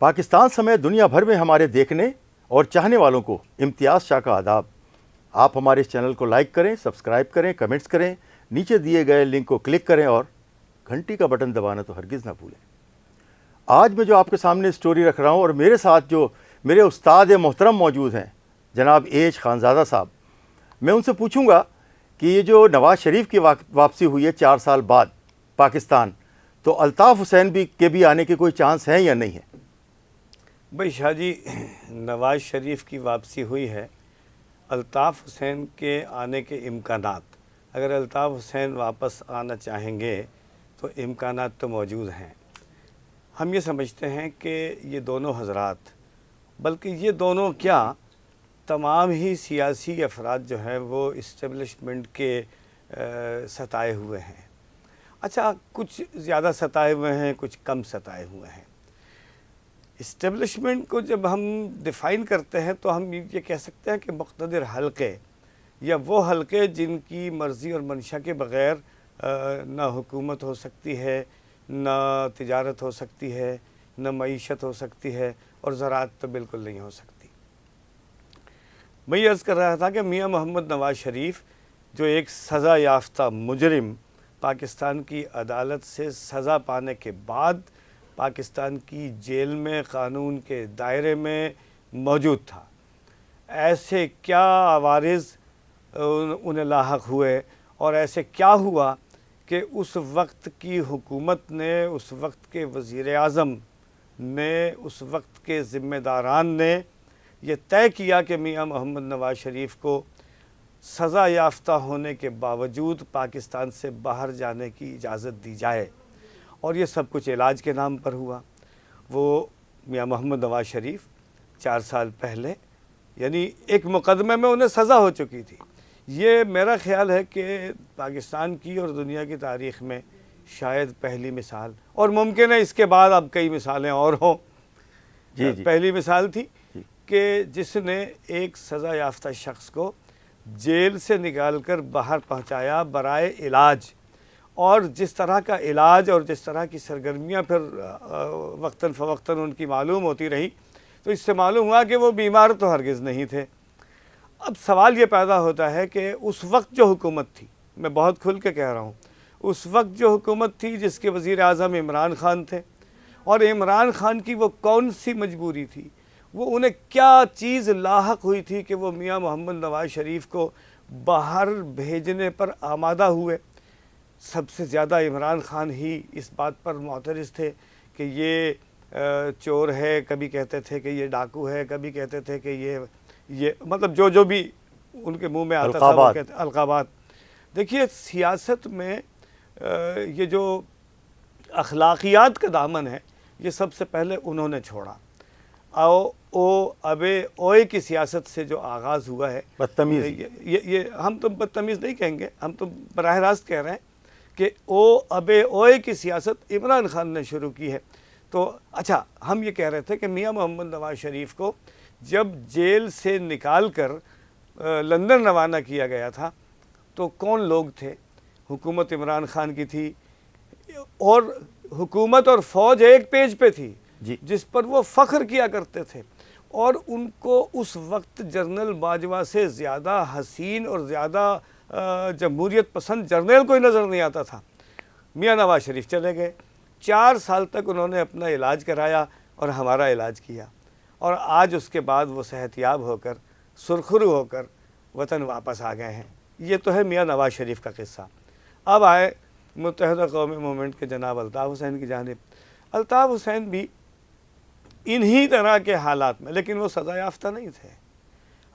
پاکستان سمیت دنیا بھر میں ہمارے دیکھنے اور چاہنے والوں کو امتیاز شاہ کا آداب۔ آپ ہمارے اس چینل کو لائک کریں، سبسکرائب کریں، کمنٹس کریں، نیچے دیے گئے لنک کو کلک کریں اور گھنٹی کا بٹن دبانا تو ہرگز نہ بھولیں۔ آج میں جو آپ کے سامنے سٹوری رکھ رہا ہوں اور میرے ساتھ جو میرے استاد محترم موجود ہیں جناب ایچ خانزادہ صاحب، میں ان سے پوچھوں گا کہ یہ جو نواز شریف کی واپسی ہوئی ہے 4 سال بعد پاکستان، تو الطاف حسین کے بھی آنے کے کوئی چانس ہیں یا نہیں ہے؟ بھائی شاہ جی، نواز شریف کی واپسی ہوئی ہے، الطاف حسین کے آنے کے امکانات، اگر الطاف حسین واپس آنا چاہیں گے تو امکانات تو موجود ہیں۔ ہم یہ سمجھتے ہیں کہ یہ دونوں حضرات، بلکہ یہ دونوں کیا، تمام ہی سیاسی افراد جو ہیں وہ اسٹیبلشمنٹ کے ستائے ہوئے ہیں۔ اچھا، کچھ زیادہ ستائے ہوئے ہیں، کچھ کم ستائے ہوئے ہیں۔ اسٹیبلشمنٹ کو جب ہم ڈیفائن کرتے ہیں تو ہم یہ کہہ سکتے ہیں کہ مقتدر حلقے یا وہ حلقے جن کی مرضی اور منشا کے بغیر نہ حکومت ہو سکتی ہے، نہ تجارت ہو سکتی ہے، نہ معیشت ہو سکتی ہے، اور زراعت تو بالکل نہیں ہو سکتی۔ میں یہ عرض کر رہا تھا کہ میاں محمد نواز شریف جو ایک سزا یافتہ مجرم پاکستان کی عدالت سے سزا پانے کے بعد پاکستان کی جیل میں قانون کے دائرے میں موجود تھا، ایسے کیا عوارض انہیں لاحق ہوئے اور ایسے کیا ہوا کہ اس وقت کی حکومت نے، اس وقت کے وزیر اعظم نے، اس وقت کے ذمہ داران نے یہ طے کیا کہ میاں محمد نواز شریف کو سزا یافتہ ہونے کے باوجود پاکستان سے باہر جانے کی اجازت دی جائے، اور یہ سب کچھ علاج کے نام پر ہوا۔ وہ میاں محمد نواز شریف 4 سال پہلے، یعنی ایک مقدمے میں انہیں سزا ہو چکی تھی۔ یہ میرا خیال ہے کہ پاکستان کی اور دنیا کی تاریخ میں شاید پہلی مثال، اور ممکن ہے اس کے بعد اب کئی مثالیں اور ہوں۔ پہلی مثال تھی کہ جس نے ایک سزا یافتہ شخص کو جیل سے نکال کر باہر پہنچایا برائے علاج، اور جس طرح کا علاج اور جس طرح کی سرگرمیاں پھر وقتاً فوقتاً ان کی معلوم ہوتی رہی، تو اس سے معلوم ہوا کہ وہ بیمار تو ہرگز نہیں تھے۔ اب سوال یہ پیدا ہوتا ہے کہ اس وقت جو حکومت تھی، میں بہت کھل کے کہہ رہا ہوں، اس وقت جو حکومت تھی جس کے وزیر اعظم عمران خان تھے، اور عمران خان کی وہ کون سی مجبوری تھی، وہ انہیں کیا چیز لاحق ہوئی تھی کہ وہ میاں محمد نواز شریف کو باہر بھیجنے پر آمادہ ہوئے؟ سب سے زیادہ عمران خان ہی اس بات پر معترض تھے کہ یہ چور ہے، کبھی کہتے تھے کہ یہ ڈاکو ہے، کبھی کہتے تھے کہ یہ مطلب جو بھی ان کے منہ میں آتا تھا وہ کہتے القابات۔ دیکھیے، سیاست میں یہ جو اخلاقیات کا دامن ہے، یہ سب سے پہلے انہوں نے چھوڑا۔ ابے اوئے کی سیاست سے جو آغاز ہوا ہے، بدتمیز، یہ ہم تو بدتمیز نہیں کہیں گے، ہم تو براہ راست کہہ رہے ہیں کہ ابے اوئے کی سیاست عمران خان نے شروع کی ہے۔ تو اچھا، ہم یہ کہہ رہے تھے کہ میاں محمد نواز شریف کو جب جیل سے نکال کر لندن روانہ کیا گیا تھا تو کون لوگ تھے؟ حکومت عمران خان کی تھی، اور حکومت اور فوج ایک پیج پہ تھی جس پر وہ فخر کیا کرتے تھے، اور ان کو اس وقت جنرل باجوہ سے زیادہ حسین اور زیادہ جمہوریت پسند جرنیل کوئی نظر نہیں آتا تھا۔ میاں نواز شریف چلے گئے، 4 سال تک انہوں نے اپنا علاج کرایا اور ہمارا علاج کیا، اور آج اس کے بعد وہ صحت یاب ہو کر، سرخرو ہو کر وطن واپس آ گئے ہیں۔ یہ تو ہے میاں نواز شریف کا قصہ۔ اب آئے متحدہ قومی مومنٹ کے جناب الطاف حسین کی جانب۔ الطاف حسین بھی انہی طرح کے حالات میں، لیکن وہ سزا یافتہ نہیں تھے۔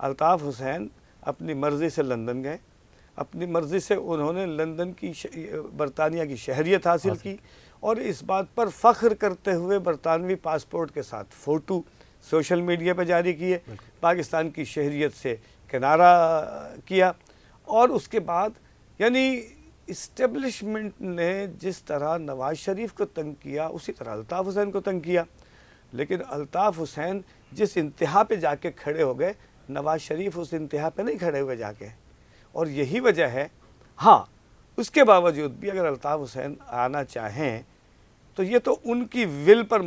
الطاف حسین اپنی مرضی سے لندن گئے، اپنی مرضی سے انہوں نے لندن کی برطانیہ کی شہریت حاصل کی، اور اس بات پر فخر کرتے ہوئے برطانوی پاسپورٹ کے ساتھ فوٹو سوشل میڈیا پہ جاری کیے، پاکستان کی شہریت سے کنارہ کیا، اور اس کے بعد یعنی اسٹیبلشمنٹ نے جس طرح نواز شریف کو تنگ کیا اسی طرح الطاف حسین کو تنگ کیا، لیکن الطاف حسین جس انتہا پہ جا کے کھڑے ہو گئے، نواز شریف اس انتہا پہ نہیں کھڑے ہوئے جا کے، اور یہی وجہ ہے۔ ہاں، اس کے باوجود بھی اگر الطاف حسین آنا چاہیں تو یہ تو ان کی ول پر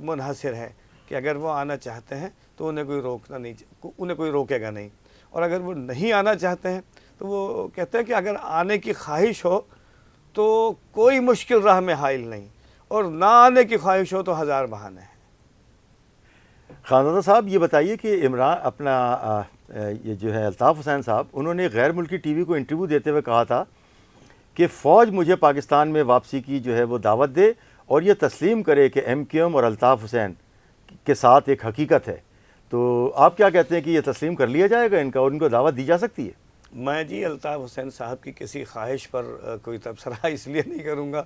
منحصر ہے، کہ اگر وہ آنا چاہتے ہیں تو انہیں کوئی روکے گا نہیں، اور اگر وہ نہیں آنا چاہتے ہیں تو وہ کہتے ہیں کہ اگر آنے کی خواہش ہو تو کوئی مشکل راہ میں حائل نہیں، اور نہ آنے کی خواہش ہو تو ہزار بہانے ہیں۔ خانزادہ صاحب یہ بتائیے کہ عمران اپنا یہ جو ہے الطاف حسین صاحب، انہوں نے غیر ملکی ٹی وی کو انٹرویو دیتے ہوئے کہا تھا کہ فوج مجھے پاکستان میں واپسی کی جو ہے وہ دعوت دے اور یہ تسلیم کرے کہ MQM اور الطاف حسین کے ساتھ ایک حقیقت ہے۔ تو آپ کیا کہتے ہیں کہ یہ تسلیم کر لیا جائے گا ان کا، اور ان کو دعوت دی جا سکتی ہے؟ میں جی الطاف حسین صاحب کی کسی خواہش پر کوئی تبصرہ اس لیے نہیں کروں گا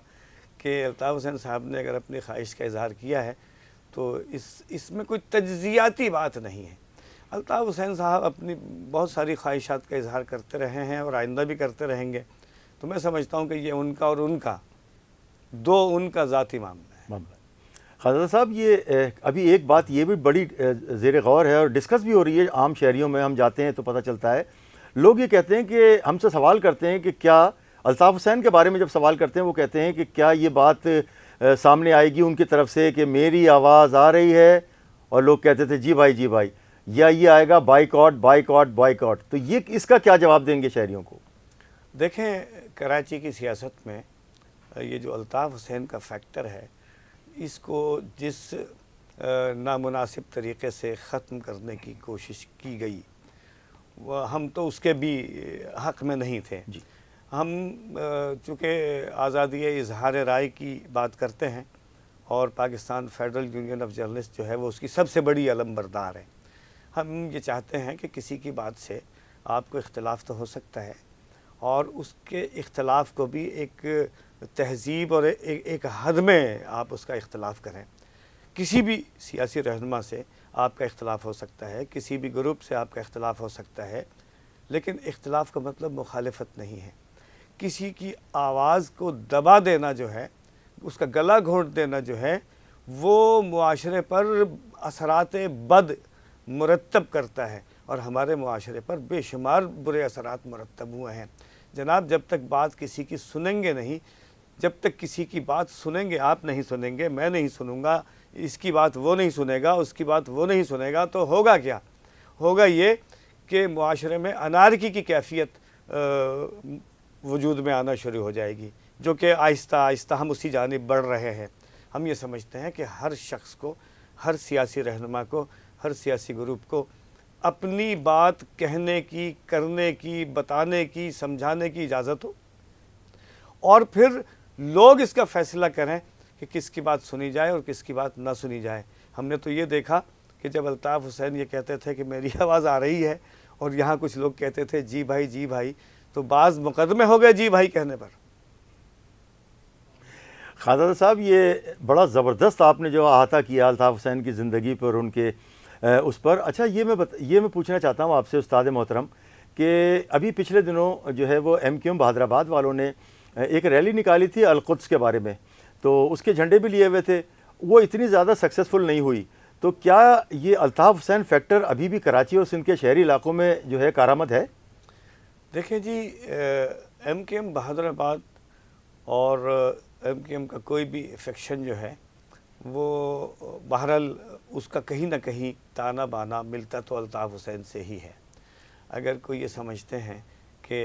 کہ الطاف حسین صاحب نے اگر اپنی خواہش کا اظہار کیا ہے تو اس میں کوئی تجزیاتی بات نہیں ہے۔ الطاف حسین صاحب اپنی بہت ساری خواہشات کا اظہار کرتے رہے ہیں اور آئندہ بھی کرتے رہیں گے، تو میں سمجھتا ہوں کہ یہ ان کا اور ان کا ذاتی معاملہ ہے۔ خانزادہ صاحب یہ ابھی ایک بات یہ بھی بڑی زیر غور ہے اور ڈسکس بھی ہو رہی ہے عام شہریوں میں، ہم جاتے ہیں تو پتہ چلتا ہے، لوگ یہ کہتے ہیں کہ ہم سے سوال کرتے ہیں کہ کیا الطاف حسین کے بارے میں جب سوال کرتے ہیں وہ کہتے ہیں کہ کیا یہ بات سامنے آئے گی ان کی طرف سے کہ میری آواز آ رہی ہے، اور لوگ کہتے تھے جی بھائی، یا یہ آئے گا بائیکاٹ، تو یہ اس کا کیا جواب دیں گے شہریوں کو؟ دیکھیں، کراچی کی سیاست میں یہ جو الطاف حسین کا فیکٹر ہے، اس کو جس نامناسب طریقے سے ختم کرنے کی کوشش کی گئی، ہم تو اس کے بھی حق میں نہیں تھے۔ جی، ہم چونکہ آزادی اظہار رائے کی بات کرتے ہیں اور Pakistan federal union of journalist جو ہے وہ اس کی سب سے بڑی علم بردار ہے، ہم یہ چاہتے ہیں کہ کسی کی بات سے آپ کو اختلاف تو ہو سکتا ہے، اور اس کے اختلاف کو بھی ایک تہذیب اور ایک حد میں آپ اس کا اختلاف کریں۔ کسی بھی سیاسی رہنما سے آپ کا اختلاف ہو سکتا ہے، کسی بھی گروپ سے آپ کا اختلاف ہو سکتا ہے، لیکن اختلاف کا مطلب مخالفت نہیں ہے۔ کسی کی آواز کو دبا دینا جو ہے، اس کا گلا گھونٹ دینا جو ہے، وہ معاشرے پر اثرات بد مرتب کرتا ہے، اور ہمارے معاشرے پر بے شمار برے اثرات مرتب ہوئے ہیں۔ جناب، جب تک بات کسی کی سنیں گے نہیں، جب تک کسی کی بات سنیں گے، آپ نہیں سنیں گے، میں نہیں سنوں گا، اس کی بات وہ نہیں سنے گا، اس کی بات وہ نہیں سنے گا، تو ہوگا کیا؟ ہوگا یہ کہ معاشرے میں انارکی کی کیفیت وجود میں آنا شروع ہو جائے گی، جو کہ آہستہ آہستہ ہم اسی جانب بڑھ رہے ہیں۔ ہم یہ سمجھتے ہیں کہ ہر شخص کو، ہر سیاسی رہنما کو، ہر سیاسی گروپ کو اپنی بات کہنے کی، کرنے کی، بتانے کی، سمجھانے کی اجازت ہو، اور پھر لوگ اس کا فیصلہ کریں کہ کس کی بات سنی جائے اور کس کی بات نہ سنی جائے۔ ہم نے تو یہ دیکھا کہ جب الطاف حسین یہ کہتے تھے کہ میری آواز آ رہی ہے، اور یہاں کچھ لوگ کہتے تھے جی بھائی، تو بعض مقدمے ہو گئے جی بھائی کہنے پر۔ خانزادہ صاحب یہ بڑا زبردست آپ نے جو احاطہ کیا الطاف حسین کی زندگی پر، ان کے اس پر۔ اچھا، یہ میں پوچھنا چاہتا ہوں آپ سے استاد محترم کہ ابھی پچھلے دنوں جو ہے وہ MQM بہادر آباد والوں نے ایک ریلی نکالی تھی القدس کے بارے میں، تو اس کے جھنڈے بھی لیے ہوئے تھے، وہ اتنی زیادہ سکسیسفل نہیں ہوئی، تو کیا یہ الطاف حسین فیکٹر ابھی بھی کراچی اور سندھ کے شہری علاقوں میں جو ہے کارآمد ہے؟ دیکھیں جی، MQM بہادر آباد اور MQM کا کوئی بھی فیکشن جو ہے وہ بہرحال اس کا کہیں نہ کہیں تانا بانا ملتا تو الطاف حسین سے ہی ہے۔ اگر کوئی یہ سمجھتے ہیں کہ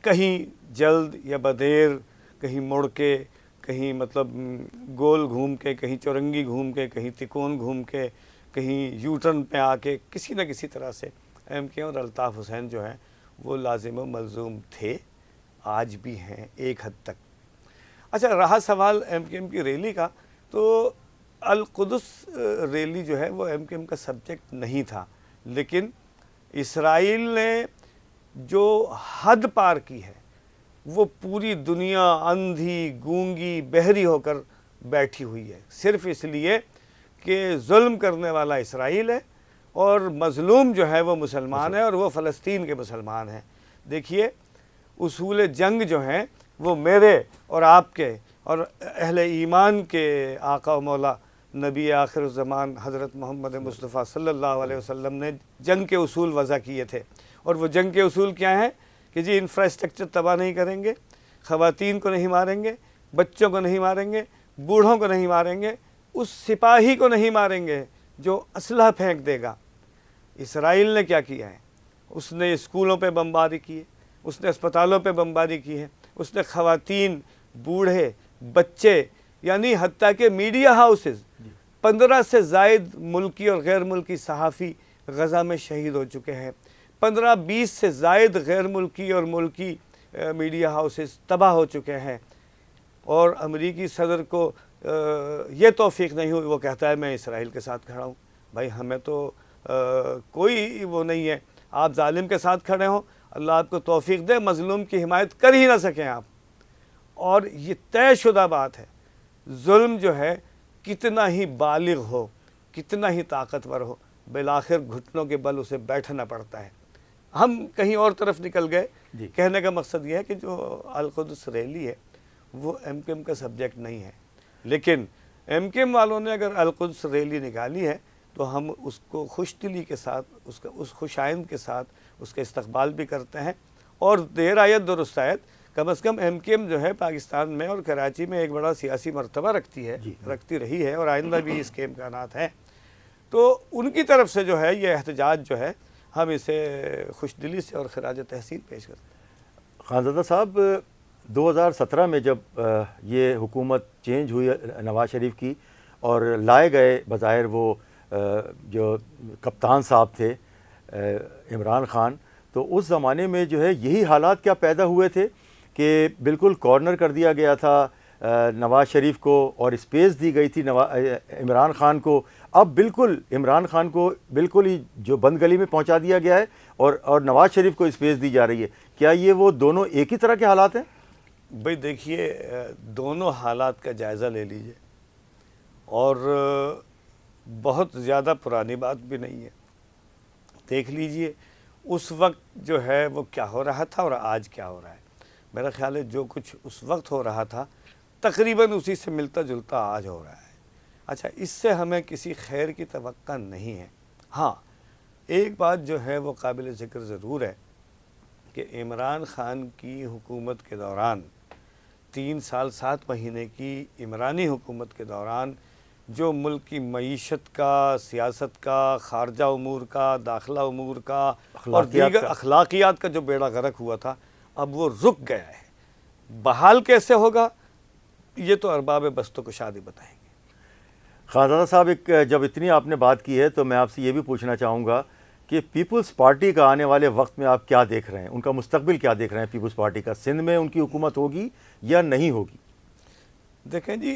کہیں جلد یا بدیر، کہیں مڑ کے، کہیں مطلب گول گھوم کے، کہیں چورنگی گھوم کے، کہیں تکون گھوم کے، کہیں یو ٹرن پہ آ کے کسی نہ کسی طرح سے MQM اور الطاف حسین جو ہیں وہ لازم و ملزوم تھے، آج بھی ہیں ایک حد تک۔ اچھا، رہا سوال MQM کی ریلی کا، تو القدس ریلی جو ہے وہ MQM کا سبجیکٹ نہیں تھا، لیکن اسرائیل نے جو حد پار کی ہے وہ پوری دنیا اندھی، گونگی، بہری ہو کر بیٹھی ہوئی ہے، صرف اس لیے کہ ظلم کرنے والا اسرائیل ہے اور مظلوم جو ہے وہ مسلمان ہے، اور وہ فلسطین کے مسلمان ہیں۔ دیکھیے، اصول جنگ جو ہیں وہ میرے اور آپ کے اور اہل ایمان کے آقا و مولا نبی آخر الزمان حضرت محمد مصطفیٰ صلی اللہ علیہ وسلم نے جنگ کے اصول وضع کیے تھے، اور وہ جنگ کے اصول کیا ہیں کہ جی انفراسٹرکچر تباہ نہیں کریں گے، خواتین کو نہیں ماریں گے، بچوں کو نہیں ماریں گے، بوڑھوں کو نہیں ماریں گے، اس سپاہی کو نہیں ماریں گے جو اسلحہ پھینک دے گا۔ اسرائیل نے کیا کیا ہے؟ اس نے اسکولوں پہ بمباری کی ہے، اس نے اسپتالوں پہ بمباری کی ہے، اس نے خواتین، بوڑھے، بچے، یعنی حتیٰ کہ میڈیا ہاؤسز، 15 سے زائد ملکی اور غیر ملکی صحافی غزہ میں شہید ہو چکے ہیں، 15-20 سے زائد غیر ملکی اور ملکی میڈیا ہاؤسز تباہ ہو چکے ہیں، اور امریکی صدر کو یہ توفیق نہیں ہوئی، وہ کہتا ہے میں اسرائیل کے ساتھ کھڑا ہوں۔ بھائی ہمیں تو کوئی وہ نہیں ہے، آپ ظالم کے ساتھ کھڑے ہوں، اللہ آپ کو توفیق دے، مظلوم کی حمایت کر ہی نہ سکیں آپ۔ اور یہ طے شدہ بات ہے، ظلم جو ہے کتنا ہی بالغ ہو، کتنا ہی طاقتور ہو، بالآخر گھٹنوں کے بل اسے بیٹھنا پڑتا ہے۔ ہم کہیں اور طرف نکل گئے۔ کہنے کا مقصد یہ ہے کہ جو القدس ریلی ہے وہ ایم کیو ایم کا سبجیکٹ نہیں ہے، لیکن ایم کیو ایم والوں نے اگر القدس ریلی نکالی ہے تو ہم اس کو خوش دلی کے ساتھ، اس خوش آئند کے ساتھ اس کا استقبال بھی کرتے ہیں، اور دیر آیت درست آیت، کم از کم ایم کیو ایم جو ہے پاکستان میں اور کراچی میں ایک بڑا سیاسی مرتبہ رکھتی رہی ہے، اور آئندہ بھی اس کے امکانات ہیں، تو ان کی طرف سے جو ہے یہ احتجاج جو ہے ہم اسے خوش دلی سے اور خراج تحسین پیش کرتے ہیں۔ خانزادہ صاحب، 2017 میں جب یہ حکومت چینج ہوئی نواز شریف کی اور لائے گئے بظاہر وہ جو کپتان صاحب تھے عمران خان، تو اس زمانے میں جو ہے یہی حالات کیا پیدا ہوئے تھے کہ بالکل کارنر کر دیا گیا تھا نواز شریف کو اور اسپیس دی گئی تھی عمران خان کو، اب بالکل عمران خان کو بالکل ہی جو بند گلی میں پہنچا دیا گیا ہے اور نواز شریف کو اسپیس دی جا رہی ہے، کیا یہ وہ دونوں ایک ہی طرح کے حالات ہیں؟ بھئی دیکھیے، دونوں حالات کا جائزہ لے لیجئے، اور بہت زیادہ پرانی بات بھی نہیں ہے۔ دیکھ لیجئے اس وقت جو ہے وہ کیا ہو رہا تھا اور آج کیا ہو رہا ہے۔ میرا خیال ہے جو کچھ اس وقت ہو رہا تھا تقریباً اسی سے ملتا جلتا آج ہو رہا ہے۔ اچھا، اس سے ہمیں کسی خیر کی توقع نہیں ہے۔ ہاں، ایک بات جو ہے وہ قابل ذکر ضرور ہے کہ عمران خان کی حکومت کے دوران، 3 سال 7 مہینے کی عمرانی حکومت کے دوران، جو ملک کی معیشت کا، سیاست کا، خارجہ امور کا، داخلہ امور کا اور دیگر اخلاقیات کا جو بیڑا غرق ہوا تھا، اب وہ رک گیا ہے۔ بحال کیسے ہوگا یہ تو ارباب بست و کشاد ہی بتائیں گے۔ خانزادہ صاحب، جب اتنی آپ نے بات کی ہے تو میں آپ سے یہ بھی پوچھنا چاہوں گا کہ پیپلز پارٹی کا آنے والے وقت میں آپ کیا دیکھ رہے ہیں، ان کا مستقبل کیا دیکھ رہے ہیں پیپلز پارٹی کا؟ سندھ میں ان کی حکومت ہوگی یا نہیں ہوگی؟ دیکھیں جی،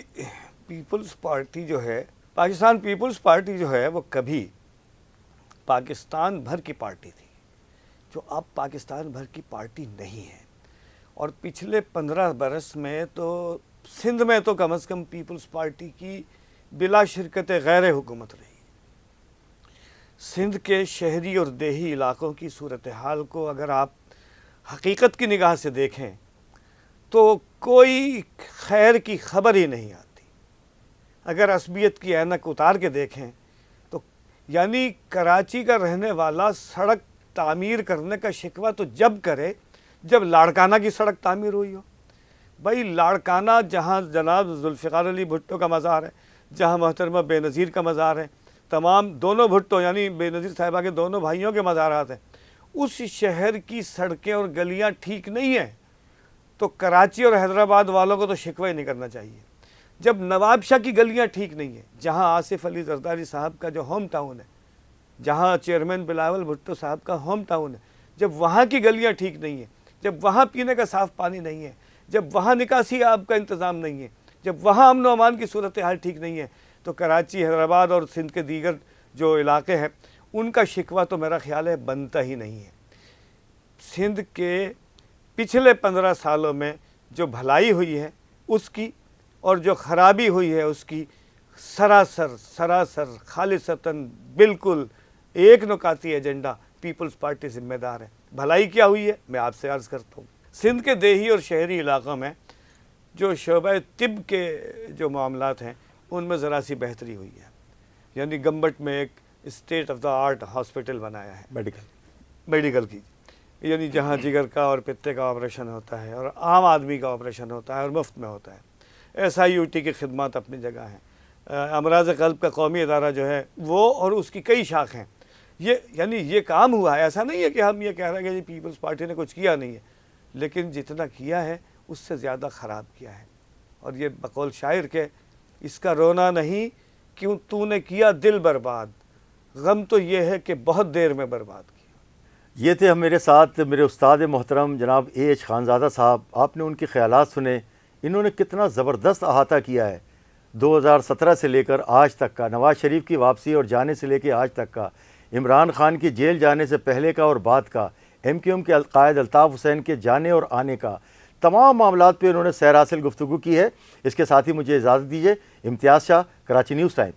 پیپلز پارٹی جو ہے، پاکستان پیپلز پارٹی جو ہے وہ کبھی پاکستان بھر کی پارٹی تھی، جو اب پاکستان بھر کی پارٹی نہیں ہے۔ اور پچھلے 15 برس میں تو سندھ میں تو کم از کم پیپلز پارٹی کی بلا شرکت غیر حکومت رہی۔ سندھ کے شہری اور دیہی علاقوں کی صورتحال کو اگر آپ حقیقت کی نگاہ سے دیکھیں تو کوئی خیر کی خبر ہی نہیں آتی۔ اگر عصبیت کی اینک اتار کے دیکھیں تو یعنی کراچی کا رہنے والا سڑک تعمیر کرنے کا شکوہ تو جب کرے جب لاڑکانہ کی سڑک تعمیر ہوئی ہو۔ بھائی لاڑکانہ جہاں جناب ذوالفقار علی بھٹو کا مزار ہے، جہاں محترمہ بے نظیر کا مزار ہے، تمام دونوں بھٹو یعنی بے نظیر صاحبہ کے دونوں بھائیوں کے مزارات ہیں، اس شہر کی سڑکیں اور گلیاں ٹھیک نہیں ہیں تو کراچی اور حیدرآباد والوں کو تو شکوہ ہی نہیں کرنا چاہیے۔ جب نواب شاہ کی گلیاں ٹھیک نہیں ہیں، جہاں آصف علی زرداری صاحب کا جو ہوم ٹاؤن ہے، جہاں چیئرمین بلاول بھٹو صاحب کا ہوم ٹاؤن ہے، جب وہاں کی گلیاں ٹھیک نہیں ہیں، جب وہاں پینے کا صاف پانی نہیں ہے، جب وہاں نکاسی آب کا انتظام نہیں ہے، جب وہاں امن و امان کی صورتحال ٹھیک نہیں ہے، تو کراچی، حیدرآباد اور سندھ کے دیگر جو علاقے ہیں ان کا شکوہ تو میرا خیال ہے بنتا ہی نہیں ہے۔ سندھ کے پچھلے 15 سالوں میں جو بھلائی ہوئی ہے اس کی اور جو خرابی ہوئی ہے اس کی سراسر خالصتاً بالکل ایک نکاتی ایجنڈا پیپلز پارٹی ذمہ دار ہے۔ بھلائی کیا ہوئی ہے میں آپ سے عرض کرتا ہوں۔ سندھ کے دیہی اور شہری علاقوں میں جو شعبہ طب کے جو معاملات ہیں ان میں ذرا سی بہتری ہوئی ہے، یعنی گمبٹ میں ایک state of the art hospital بنایا ہے میڈیکل کی، یعنی جہاں جگر کا اور پتے کا آپریشن ہوتا ہے اور عام آدمی کا آپریشن ہوتا ہے اور مفت میں ہوتا ہے۔ SIUT کی خدمات اپنی جگہ ہیں۔ امراض قلب کا قومی ادارہ جو ہے وہ، اور اس کی کئی شاخیں. یعنی یہ کام ہوا ہے. ایسا نہیں ہے کہ ہم یہ کہہ رہے ہیں کہ جی پیپلز پارٹی نے کچھ کیا نہیں ہے، لیکن جتنا کیا ہے اس سے زیادہ خراب کیا ہے. اور یہ بقول شاعر کے اس کا رونا نہیں کیوں تو نے کیا دل برباد، غم تو یہ ہے کہ بہت دیر میں برباد کیا. یہ تھے میرے ساتھ میرے استاد محترم جناب اے ایچ خانزادہ صاحب. آپ نے ان کے خیالات سنے. انہوں نے کتنا زبردست احاطہ کیا ہے 2017 سے لے کر آج تک کا، نواز شریف کی واپسی اور جانے سے لے کے آج تک کا، عمران خان کی جیل جانے سے پہلے کا اور بعد کا، ایم کیو ایم کے قائد الطاف حسین کے جانے اور آنے کا، تمام معاملات پہ انہوں نے سیر حاصل گفتگو کی ہے. اس کے ساتھ ہی مجھے اجازت دیجیے. امتیاز شاہ، کراچی نیوز ٹائم.